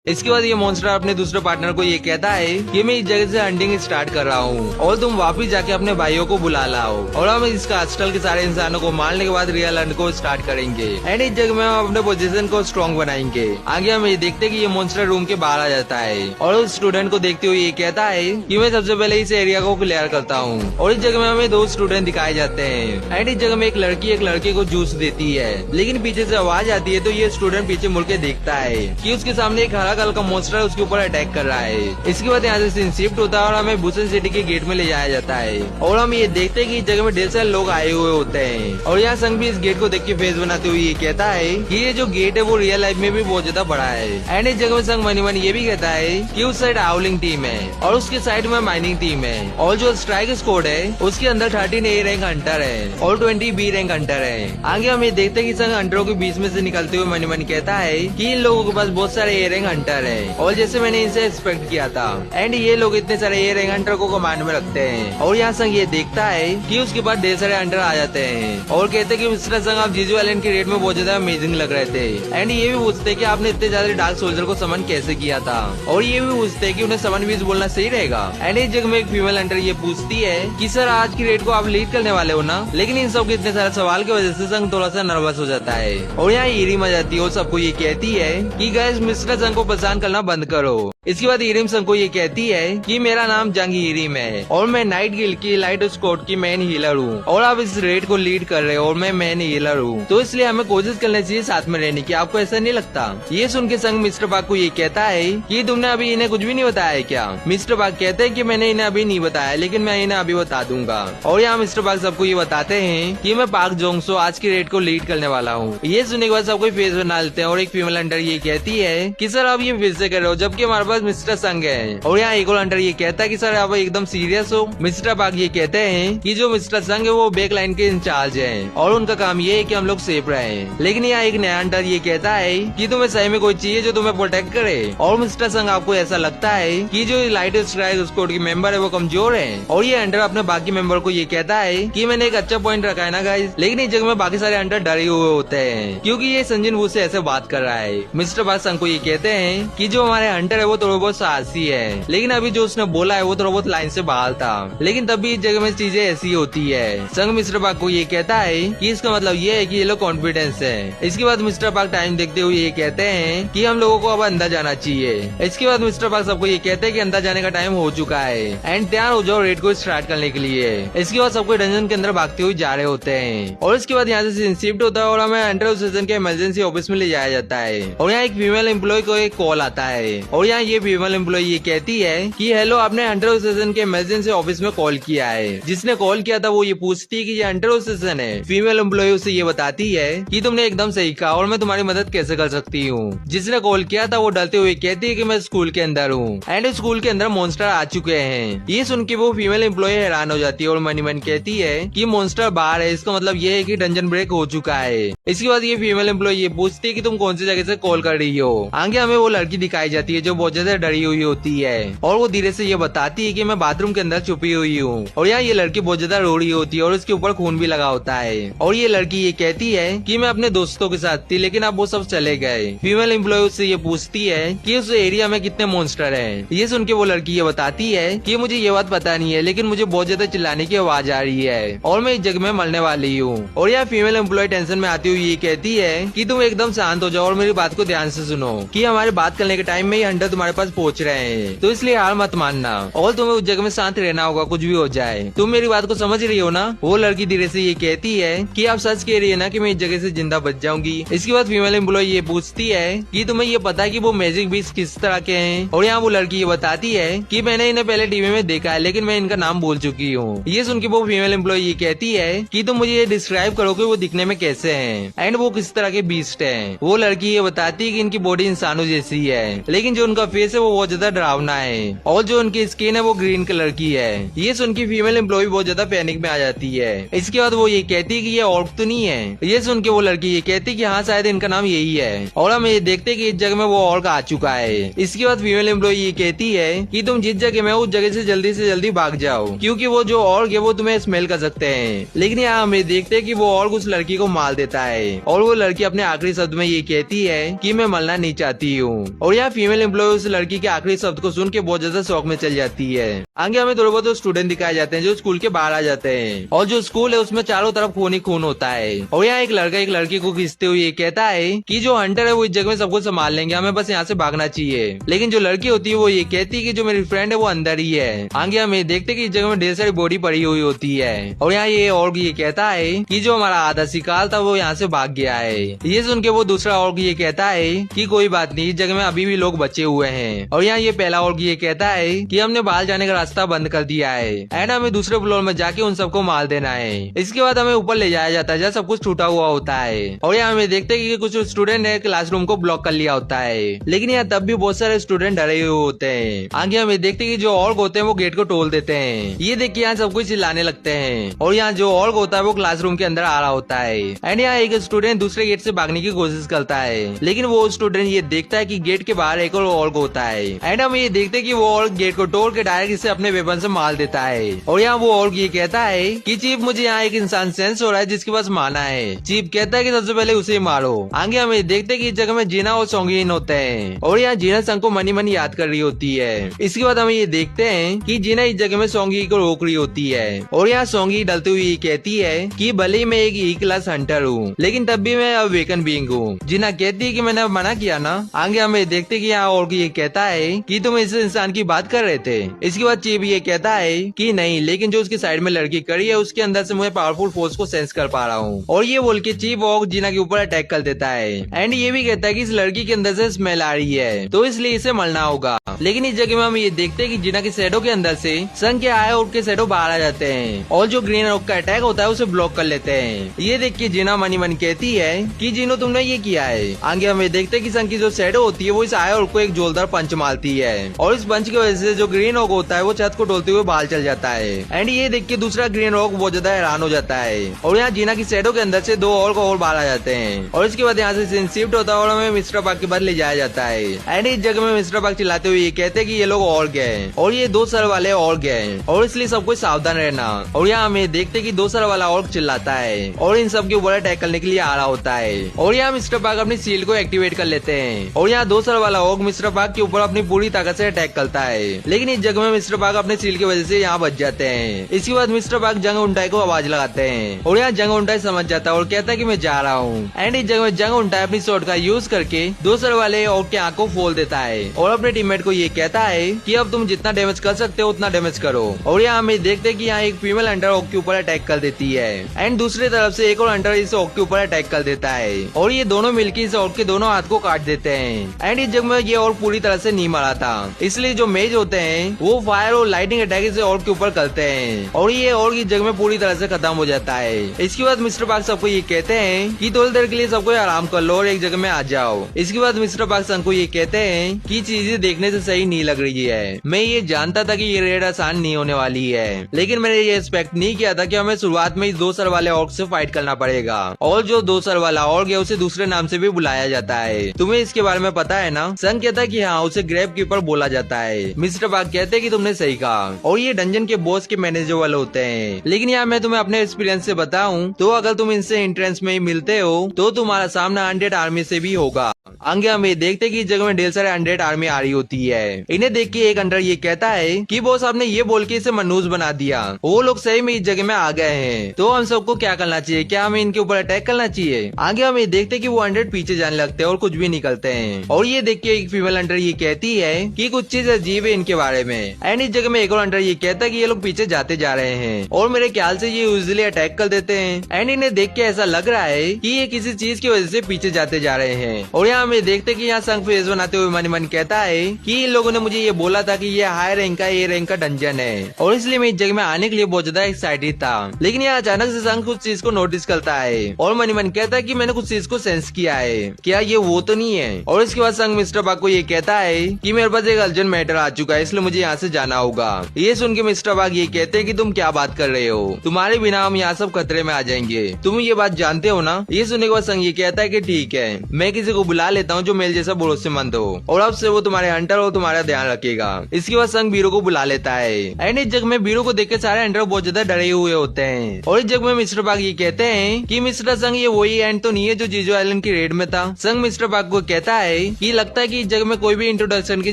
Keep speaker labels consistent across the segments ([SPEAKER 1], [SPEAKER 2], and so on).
[SPEAKER 1] इसके बाद ये मॉन्स्टर अपने दूसरे पार्टनर को ये कहता है कि मैं इस जगह से हंटिंग स्टार्ट कर रहा हूँ और तुम वापिस जाके अपने भाइयों को बुला लाओ और हम इस कास्टल के सारे इंसानों को मारने के बाद रियल हंट को स्टार्ट करेंगे एंड इस जगह में हम अपने पोजीशन को स्ट्रॉन्ग बनाएंगे। आगे हम ये देखते कि ये मॉन्स्टर रूम के बाहर आ जाता है और उस स्टूडेंट को देखते हुए ये कहता है कि मैं सबसे पहले इस एरिया को क्लियर करता हूँ और इस जगह में हमें 2 स्टूडेंट दिखाए जाते हैं एंड इस जगह में एक लड़के को जूस देती है, लेकिन पीछे से आवाज आती है तो ये स्टूडेंट पीछे मुड़ के देखता है कि उसके सामने एक हरा कलर का मॉन्स्टर उसके ऊपर अटैक कर रहा है। इसके बाद यहाँ से सीन शिफ्ट होता है और हमें भूषण सिटी के गेट में ले जाया जाता है और हम ये देखते हैं कि इस जगह में ढेर सारे लोग आए हुए होते हैं और यहाँ संग भी इस गेट को देख के फेस बनाते हुए ये कहता है कि ये जो गेट है वो रियल लाइफ में भी बहुत ज्यादा बड़ा है एंड इस जगह में संग मनी ये भी कहता है कि उस साइड हाउलिंग टीम है और उसके साइड में माइनिंग टीम है और जो स्ट्राइक स्क्वाड है उसके अंदर 13 A रैंक हंटर है और 20 B रैंक हंटर है। आगे हम ये देखते हैं कि संग हंटरों के बीच में से निकलते हुए मनी कहता है कि इन लोगों के पास बहुत सारे A रैंक हंटर है और जैसे मैंने इनसे एक्सपेक्ट किया था एंड ये लोग इतने सारे A रैंक हंटर को कमांड में रखते हैं और यहाँ संग ये देखता है कि उसके पास ढेर सारे हंटर आ जाते हैं और कहते हैं कि मिस्टर संग आप जीजू आइलैंड की रेट में बहुत ज्यादा अमेजिंग लग रहे थे एंड ये भी पूछते हैं कि आपने इतने ज्यादा डार्क सोल्जर को समन कैसे किया था और ये भी पूछते हैं कि उन्हें समन बीज बोलना सही रहेगा एंड इस जगह में एक फीमेल हंटर ये पूछती है कि सर आज की रेट को आप लीड करने वाले हो ना, लेकिन इन सब के इतने सारे सवाल की वजह से संग थोड़ा सा नर्वस हो जाता है और यहाँ ईरिम आ जाती है और सबको ये कहती है कि गाइस मिस्टर संग को परेशान करना बंद करो। इसके बाद ईरिम संग को ये कहती है कि मेरा नाम जंग ईरिम है और मैं नाइट गिल्ड की लाइट स्क्वाड की मेन हीलर हूँ और आप इस रेड को लीड कर रहे हो और मैं मेन हीलर हूँ, तो इसलिए हमें कोशिश करनी चाहिए साथ में रहने की। आपको ऐसा नहीं लगता? ये सुन के संग मिस्टर पाक को ये कहता है कि तुमने अभी इन्हें कुछ भी नहीं बताया है क्या? मिस्टर पाक कहते हैं कि मैंने इन्हें अभी नहीं बताया, लेकिन मैं इन्हें अभी बता दूंगा। और यहाँ मिस्टर पाक सबको ये बताते हैं कि मैं पाक जोंगसो आज की रेड को लीड करने वाला हूँ। ये सुनने के बाद सबको फेस बना लेते हैं और एक फीमेल हंटर ये कहती है कि सर आप ये फिर से कर रहे हो जबकि हमारे पास मिस्टर संग है। और यहाँ एक और हंटर ये कहता है कि सर आप एकदम सीरियस हो? मिस्टर पाक ये कहते हैं कि जो मिस्टर संग है वो बैक लाइन के इंचार्ज है और उनका काम ये है कि हम लोग सेफ रहे। लेकिन यहाँ एक नया हंटर ये कहता है कि तुम्हें सही में कोई चाहिए जो तुम्हें प्रोटेक्ट करे और मिस्टर संग आपको ऐसा लगता है कि जो लाइट स्ट्राइक स्क्वाड की मेंबर है वो कमजोर है। और ये हंटर अपने बाकी मेंबर को ये कहता है कि मैंने एक अच्छा पॉइंट रखा है ना गाइस, लेकिन इस जगह में बाकी सारे हंटर डरे हुए होते हैं क्योंकि ये संजन वू से ऐसे बात कर रहा है। मिस्टर पाक संग को ये कहते हैं कि जो हमारे हंटर है वो थोड़ा बहुत साहसी है, लेकिन अभी जो उसने बोला है वो थोड़ा बहुत लाइन से बाहर था, लेकिन तब भी इस जगह में चीजें ऐसी होती है। संग मिस्टर पाक को ये कहता है कि इसका मतलब ये है कि ये लोग कॉन्फिडेंस है। इसके बाद मिस्टर पाक टाइम देखते हुए ये कहते हैं कि हम लोगों को अब अंदर जाना चाहिए। इसके बाद मिस्टर पाक सबको ये कहते हैं कि अंदर जाने का टाइम हो चुका है एंड तैयार हो जाओ रेड को स्टार्ट करने के लिए। इसके बाद सबको डंजन के अंदर भागते हुए जा रहे होते हैं और इसके बाद यहाँ से शिफ्ट होता है और हमें अंडर स्टेशन के इमरजेंसी ऑफिस में ले जाया जाता है और यहाँ एक फीमेल एम्प्लॉय को एक कॉल आता है और यहाँ ये फीमेल एम्प्लॉय ये कहती है कि हेलो आपने अंडर स्टेशन के इमरजेंसी ऑफिस में कॉल किया है। जिसने कॉल किया था वो ये पूछती है कि ये अंडर स्टेशन है। फीमेल एम्प्लॉय उसे ये बताती है कि तुमने एकदम सही कहा और मैं तुम्हारी मदद कैसे कर सकती हूँ। जिसने कॉल किया था वो डरते हुए कहती है कि मैं स्कूल के अंदर हूँ एंड स्कूल के अंदर मॉन्स्टर आ चुके हैं। ये सुन के वो फीमेल एम्प्लॉय हैरान हो जाती है और मनी कहती है कि मॉन्स्टर बाहर है, इसका मतलब ये है कि डंजन ब्रेक हो चुका है। इसके बाद ये फीमेल एम्प्लॉय ये पूछती है कि तुम कौन सी जगह से कॉल कर रही हो। आगे हमें वो लड़की दिखाई जाती है जो बहुत ज्यादा डरी हुई होती है और वो धीरे से ये बताती है कि मैं बाथरूम के अंदर छुपी हुई हूँ और यहाँ ये लड़की बहुत ज्यादा रो रही होती है और उसके ऊपर खून भी लगा होता है और ये लड़की ये कहती है कि मैं अपने दोस्तों के साथ थी लेकिन अब वो सब चले गए। फीमेल एम्प्लॉय उससे ये पूछती है कि उस एरिया में कितने मॉन्स्टर हैं। ये सुन के वो लड़की ये बताती है कि मुझे ये बात पता नहीं है, लेकिन मुझे बहुत ज्यादा चिल्लाने की आवाज आ रही है और मैं इस जगह में मरने वाली हूँ। और यहाँ फीमेल एम्प्लॉय टेंशन में आती हुई ये कहती है कि तुम एकदम शांत हो जाओ और मेरी बात को ध्यान से सुनो कि हमारे बात करने के टाइम में ही हंटर तुम्हारे पास पहुंच रहे हैं, तो इसलिए हार मत मानना और तुम्हें उस जगह में शांत रहना होगा कुछ भी हो जाए। तुम मेरी बात को समझ रही हो ना? वो लड़की धीरे से ये कहती है कि आप सच कह रही है ना कि मैं इस जगह से जिंदा बच जाऊंगी। इसके बाद फीमेल एम्प्लॉय ये पूछती है कि तुम्हें ये पता है कि वो मैजिक बीस्ट किस तरह के हैं। और यहाँ वो लड़की ये बताती है कि मैंने इन्हें पहले टीवी में देखा है लेकिन मैं इनका नाम भूल चुकी हूँ। ये सुन के वो फीमेल एम्प्लॉय ये कहती है कि तुम मुझे ये डिस्क्राइब करो कि वो दिखने में कैसे हैं एंड वो किस तरह के बीस्ट हैं। वो लड़की ये बताती है कि इनकी बॉडी इंसानों जैसी है लेकिन जो उनका फेस है वो बहुत ज्यादा डरावना है और जो उनकी स्किन है वो ग्रीन कलर की है। ये सुन के फीमेल एम्प्लॉय बहुत ज्यादा पैनिक में आ जाती है। इसके बाद वो ये कहती है कि ये ऑर्क तो नहीं है। ये सुन के वो लड़की ये कहती है कि हाँ शायद इनका नाम यही है और हम ये देखते हैं कि इस जगह में वो ऑर्क आ चुका है। इसके बाद फीमेल एम्प्लॉय ये कहती है कि तुम जिस जगह में उस जगह से जल्दी भाग जाओ क्योंकि वो जो ऑर्क है वो तुम्हें स्मेल कर सकते हैं। लेकिन यहाँ हम ये देखते हैं कि वो ऑर्क उस लड़की को मार देता है और वो लड़की अपने आखिरी शब्द में ये कहती है कि मैं मरना नहीं चाहती हूँ। हूँ। और यहाँ फीमेल एम्प्लॉय उस लड़की के आखिरी शब्द को सुन के बहुत ज्यादा शौक में चल जाती है। आगे हमें थोड़े बहुत स्टूडेंट दिखाए जाते हैं जो स्कूल के बाहर आ जाते हैं, और जो स्कूल है उसमें चारों तरफ खून ही खून होता है। और यहाँ एक लड़का एक लड़की को खींचते हुए कहता है कि जो हंटर है वो इस जगह में सबको संभाल लेंगे, हमें बस यहाँ से भागना चाहिए। लेकिन जो लड़की होती है वो ये कहती है कि जो मेरी फ्रेंड है वो अंदर ही है। आगे हमें देखते कि इस जगह में ढेर सारी बॉडी पड़ी हुई होती है। और यहाँ ये ऑर्ग ये कहता है कि जो हमारा आधा शिकार था वो यहाँ से भाग गया है। ये सुन के वो दूसरा ऑर्ग ये कहता है कि कोई बात नहीं, इस जगह में अभी भी लोग बचे हुए हैं। और यहाँ ये पहला ऑर्ग ये कहता है कि हमने बाहर जाने का रास्ता बंद कर दिया है एंड हमें दूसरे फ्लोर में जाके उन सबको मार देना है। इसके बाद हमें ऊपर ले जाया जाता है जहाँ सब कुछ टूटा हुआ होता है। और यहाँ हमें देखते हैं कि कुछ स्टूडेंट ने क्लासरूम को ब्लॉक कर लिया होता है, लेकिन यहाँ तब भी बहुत सारे स्टूडेंट डरे हुए होते हैं। आगे हमें देखते हैं कि जो ऑर्ग होते हैं वो गेट को तोड़ देते हैं। ये देख के यहाँ सब कुछ चिल्लाने लगते हैं। और यहाँ जो ऑर्ग होता है वो क्लासरूम के अंदर आ रहा होता है एंड यहाँ एक स्टूडेंट दूसरे गेट से भागने की कोशिश करता है, लेकिन वो स्टूडेंट ये देखता है कि गेट के बाहर एक और ऑर्ग होता है एंड हम ये देखते हैं कि वो ऑर्ग गेट को तोड़ के डायरेक्ट इसे अपने वेपन से मार देता है। और यहाँ वो ऑर्ग ये कहता है कि चीफ मुझे यहाँ एक इंसान सेंस हो रहा है जिसके पास माना है। चीफ कहता है कि सबसे पहले उसे मारो। आगे हमें देखते हैं कि इस जगह में जीना और सोंगिन होते हैं और यहाँ जीना संग को मनी मनी याद कर रही होती है। इसके बाद हमें ये देखते हैं कि जीना इस जगह में सोंगी को रोक रही होती है और यहाँ सोंगी डलते हुए कहती है कि भले ही मैं एक ई क्लास हंटर हूँ लेकिन तब भी मैं अब वेकन बीइंग हूँ। जीना कहती है कि मैंने मना किया ना। आगे हमें देखते हैं कि यहाँ और ये कहता है कि तुम इस इंसान की बात कर रहे थे। इसके बाद चीफ ये कहता है कि नहीं, लेकिन जो उसकी साइड में लड़की खड़ी है उसके अंदर से मैं पावरफुल फोर्स को सेंस कर पा रहा हूँ। और ये बोल के चीफ वॉक जीना के ऊपर अटैक कर देता है एंड ये भी कहता है कि इस लड़की के अंदर से स्मेल आ रही है तो इसलिए इसे मरना होगा। लेकिन इस जगह में हम ये देखते हैं कि जीना के शैडो के अंदर से सन के आए और के शैडो बाहर आ जाते हैं और जो ग्रीन रॉक का अटैक होता है उसे ब्लॉक कर लेते हैं। ये देख के जीना मनी मन कहती है कि जीनो तुमने ये किया है। आगे हमें देखते हैं कि सन की जो शैडो होती है वो इस आए और को एक जोरदार पंच मारती है और इस पंच की वजह से जो ग्रीन रॉक होता है वो छत को डोलते हुए बाहर चल जाता है एंड ये देख के दूसरा ग्रीन रॉक बहुत ज्यादा हैरान हो जाता है। और यहाँ जीना की शैडो के अंदर से दो और बाहर आ जाते हैं और इसके बाद यहाँ से सीन शिफ्ट होता है और हमें मिस्टर पार्क के बाद ले जाया जाता है एंड इस जगह में मिस्टर पार्क चिल्लाते हुए ये कहते हैं कि ये लोग और गए और ये दो सर वाले और गए और इसलिए सबको सावधान रहना। और यहाँ हमें देखते कि दो सर वाला और चिल्लाता है और इन सब के ऊपर अटैक करने के लिए आ रहा होता है और यहाँ मिस्टर पार्क अपनी शील्ड को एक्टिवेट कर लेते हैं और यहाँ दो सर वाला और मिस्टर पार्क के ऊपर अपनी पूरी ताकत से अटैक करता है, लेकिन इस जगह में मिस्टर पार्क अपने शील्ड की वजह से यहाँ बच जाते हैं। इसके बाद मिस्टर पार्क जंग उंटाई को आवाज लगाते हैं और यहाँ जंग उंटाई समझ जाता है और कहता है कि मैं जा रहा हूँ एंड इस जगह में जंग उंटाई अपनी शॉट का यूज करके दो सर वाले और की आंख को खोल देता है और अपने टीममेट को ये कहता है कि अब तुम जितना डैमेज कर सकते हो उतना डैमेज करो। और यहाँ हमें देखते हैं कि यहाँ एक फीमेल हंटर ऑक के ऊपर अटैक कर देती है एंड दूसरी तरफ से एक और हंटर इस ऑक के ऊपर अटैक कर देता है और ये दोनों मिलकर इस ऑक के दोनों हाथ को काट देते हैं एंड इस जगह में ये और पूरी तरह से नहीं मरा था, इसलिए जो मेज होते हैं वो फायर और लाइटिंग अटैक इस ऑक के ऊपर करते हैं और ये ऑक इस जगह में पूरी तरह से खत्म हो जाता है। इसके बाद मिस्टर पार्क सबको ये कहते हैं कि थोड़ी देर के लिए सबको आराम कर लो और एक जगह में आ जाओ। इसके बाद मिस्टर पार्क सन को ये कहते हैं कि चीजें देखने से सही नहीं लग रही है। मैं ये जानता था कि ये रेड आसान नहीं होने वाली है, लेकिन मैंने ये एक्सपेक्ट नहीं किया था कि हमें शुरुआत में इस दो सर वाले ऑर्क से फाइट करना पड़ेगा और जो दो सर वाला ऑर्क है उसे दूसरे नाम से भी बुलाया जाता है। तुम्हें इसके बारे में पता है ना? सन कहता है कि हाँ, उसे ग्रेव कीपर बोला जाता है। मिस्टर पार्क कहते हैं कि तुमने सही कहा और ये डंजन के बॉस के मैनेजर वाले होते हैं। लेकिन यार मैं तुम्हें अपने एक्सपीरियंस से बताऊं तो अगर तुम इनसे एंट्रेंस में ही मिलते हो तो तुम्हारा सामना 100 आर्मी से भी होगा। आगे हमें देखते कि इस जगह में ढेर सारे 100 आर्मी आ रही होती है। इन्हें देख के एक अंडर ये कहता है कि बॉस आपने ये बोल के इसे मनूज बना दिया, वो लोग सही में इस जगह में आ गए हैं, तो हम सबको क्या करना चाहिए? क्या हमें इनके ऊपर अटैक करना चाहिए? आगे हम ये देखते कि वो 100 पीछे जाने लगते हैं और कुछ भी निकलते हैं और ये देख के एक फीमेल अंडर ये कहती है कि कुछ चीज अजीब है इनके बारे में एंड इस जगह में एक और अंडर ये कहता है कि ये लोग पीछे जाते जा रहे हैं और मेरे ख्याल से ये यूजुअली अटैक कर देते हैं एंड इन्हें देख के ऐसा लग रहा है कि ये किसी चीज की वजह से पीछे जाते जा रहे हैं। और यहाँ हमें देखते कि यहाँ संग फेस बनाते हुए मन मन कहता है कि इन लोगों ने मुझे ये बोला था कि ये हाई रैंक का ए रैंक का डंजन है और इसलिए मैं इस जगह में आने के लिए बहुत ज्यादा एक्साइटेड था। लेकिन यहाँ अचानक से संग कुछ चीज को नोटिस करता है और मन कहता है कि मैंने कुछ चीज को सेंस किया है, क्या ये वो तो नहीं है? और इसके बाद संग मिस्टर पार्क को ये कहता है कि मेरे पास एक अर्जेंट मैटर आ चुका है, इसलिए मुझे यहाँ से जाना होगा। ये सुन के मिस्टर पार्क ये कहते हैं कि तुम क्या बात कर रहे हो, तुम्हारे बिना हम यहाँ सब खतरे में आ जाएंगे, तुम ये बात जानते हो ना? ये सुनने के बाद संग ये कहता है कि ठीक है, मैं किसी को बुला लेता हूँ जो मेरे जैसा भरोसेमंद हो और अब से वो तुम्हारे हंटर वो तुम्हारा ध्यान रखेगा। इसके बाद संग बीरू को बुला लेता है एंड इस जग में बीरू को देख के सारे एंडर बहुत ज्यादा डरे हुए होते हैं। और इस जग में मिस्टर पार्क ये कहते हैं कि मिस्टर संग ये वही एंड तो नहीं है जो जीजू आइलैंड की रेड में था। संग मिस्टर पार्क को कहता है कि लगता है कि इस जग में कोई भी इंट्रोडक्शन की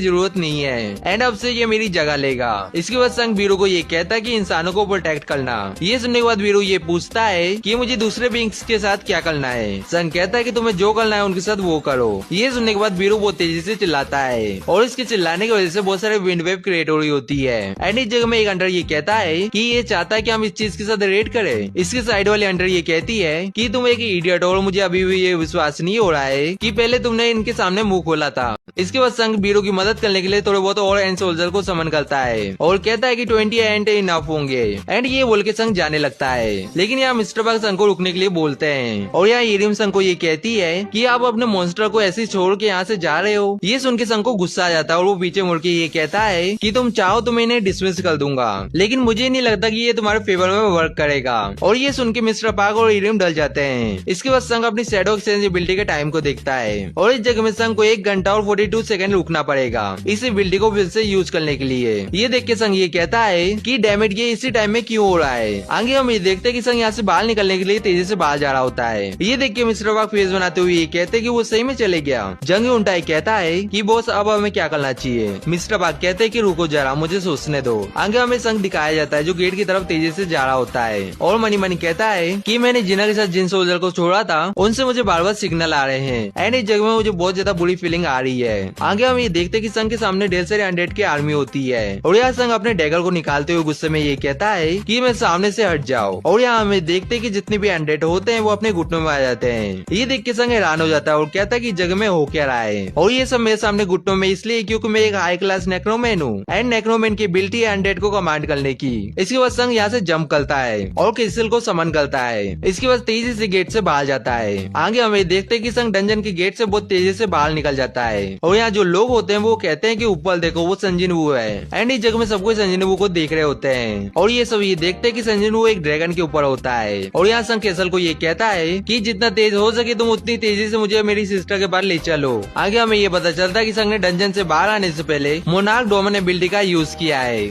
[SPEAKER 1] जरूरत नहीं है एंड अब से ये मेरी जगह लेगा। इसके बाद संग बीरू को ये कहता है कि इंसानों को प्रोटेक्ट करना। ये सुनने के बाद बीरू ये पूछता है कि मुझे दूसरे बींग्स के साथ क्या करना है। संग कहता है कि तुम्हें जो करना है उनके साथ वो करो। ये सुनने के बाद बीरू बहुत तेजी से चिल्लाता है और इसके चिल्लाने की वजह से बहुत सारे विंड वेव क्रिएट हो रही होती है एंड इस जगह में एक अंडर ये कहता है कि ये चाहता है कि हम इस चीज के साथ रेड करें। इसके साइड वाले अंडर ये कहती है कि तुम एक इडियट हो और मुझे अभी भी ये विश्वास नहीं हो रहा है कि पहले तुमने इनके सामने मुंह खोला था। इसके बाद संग बीरू की मदद करने के लिए थोड़े बहुत और एंड सोल्जर को समन करता है और कहता है कि 20 एंड इनफ होंगे एंड ये बोल के संग जाने लगता है। लेकिन यहाँ मिस्टर पार्क संग को रुकने के लिए बोलते हैं और यहाँ इरिम संग को ये कहती है कि आप अपने मॉन्स्टर को ऐसे छोड़ के यहाँ से जा रहे हो। ये सुन के संग को गुस्सा आ जाता है और वो पीछे मुड़ के ये कहता है कि तुम चाहो तो मैं इन्हें डिसमिस कर दूंगा, लेकिन मुझे नहीं लगता कि ये तुम्हारे फेवर में वर्क करेगा। और ये सुन के मिस्टर पार्क और इरिम डल जाते हैं। इसके बाद संग अपनी शैडो एक्सचेंजेबिलिटी के टाइम को देखता है और इस जगह में संग को 1 घंटा और 42 सेकंड रुकना पड़ेगा इस एबिलिटी को फिर से यूज करने के लिए। ये देख के संग ये कहता है कि डैमेज ये इसी टाइम में क्यों हो रहा है। आगे हम ये देखते हैं कि संग यहाँ से बाहर निकलने के लिए तेजी से बाहर जा रहा होता है। ये देख के मिस्टर पार्क फेस बनाते हुए ये कहते हैं कि वो सही में चले गया। जंग उल्टा कहता है कि बॉस अब हमें क्या करना चाहिए। मिस्टर पार्क कहते हैं कि रुको जरा मुझे सोचने दो। आगे हमें संग दिखाया जाता है जो गेट की तरफ तेजी से जा रहा होता है और मनी मनी कहता है कि मैंने जिना के साथ जिन सोल्जर को छोड़ा था उनसे मुझे बार बार सिग्नल आ रहे हैं एंड इस जगह में मुझे बहुत ज्यादा बुरी फीलिंग आ रही है। आगे हम ये देखते हैं कि संग के सामने ढेर सारे अनडेड की आर्मी होती है और यहाँ संग अपने डैगर को निकालते हुए गुस्से में ये कहता है कि मैं सामने से हट जाओ। और यहाँ हमें देखते हैं कि जितने भी अनडेड होते हैं वो अपने घुटनों में आ जाते हैं। ये देख के संग हैरान हो जाता है और कहता है कि जगह में हो क्या रहा है। और ये सब मेरे सामने घुटनों में इसलिए क्योंकि मैं एक हाई क्लास नेक्रोमैन हूँ एंड नेक्रोमैन की एबिलिटी है अनडेड को कमांड करने की। इसके बाद संग यहाँ से जंप करता है और क्रिस्टल को समन करता है। इसके बाद तेजी से गेट से बाहर जाता है। आगे हमें देखते हैं कि संग डंजन के गेट से बहुत तेजी से बाहर निकल जाता है और यहाँ जो लोग होते हैं वो कहते हैं कि ऊपर देखो वो संजिनवू है एंड इस जगह में सब कोई संजिनवू को देख रहे होते हैं और ये सब ये देखते हैं कि संजिनवू एक ड्रैगन के ऊपर होता है। और यहाँ संग केसल को ये कहता है कि जितना तेज हो सके तुम उतनी तेजी से मुझे मेरी सिस्टर के पास ले चलो। आगे हमें ये पता चलता है कि संग ने डंजन से बाहर आने से पहले मोनार्क डोमन एबिलिटी का यूज किया है।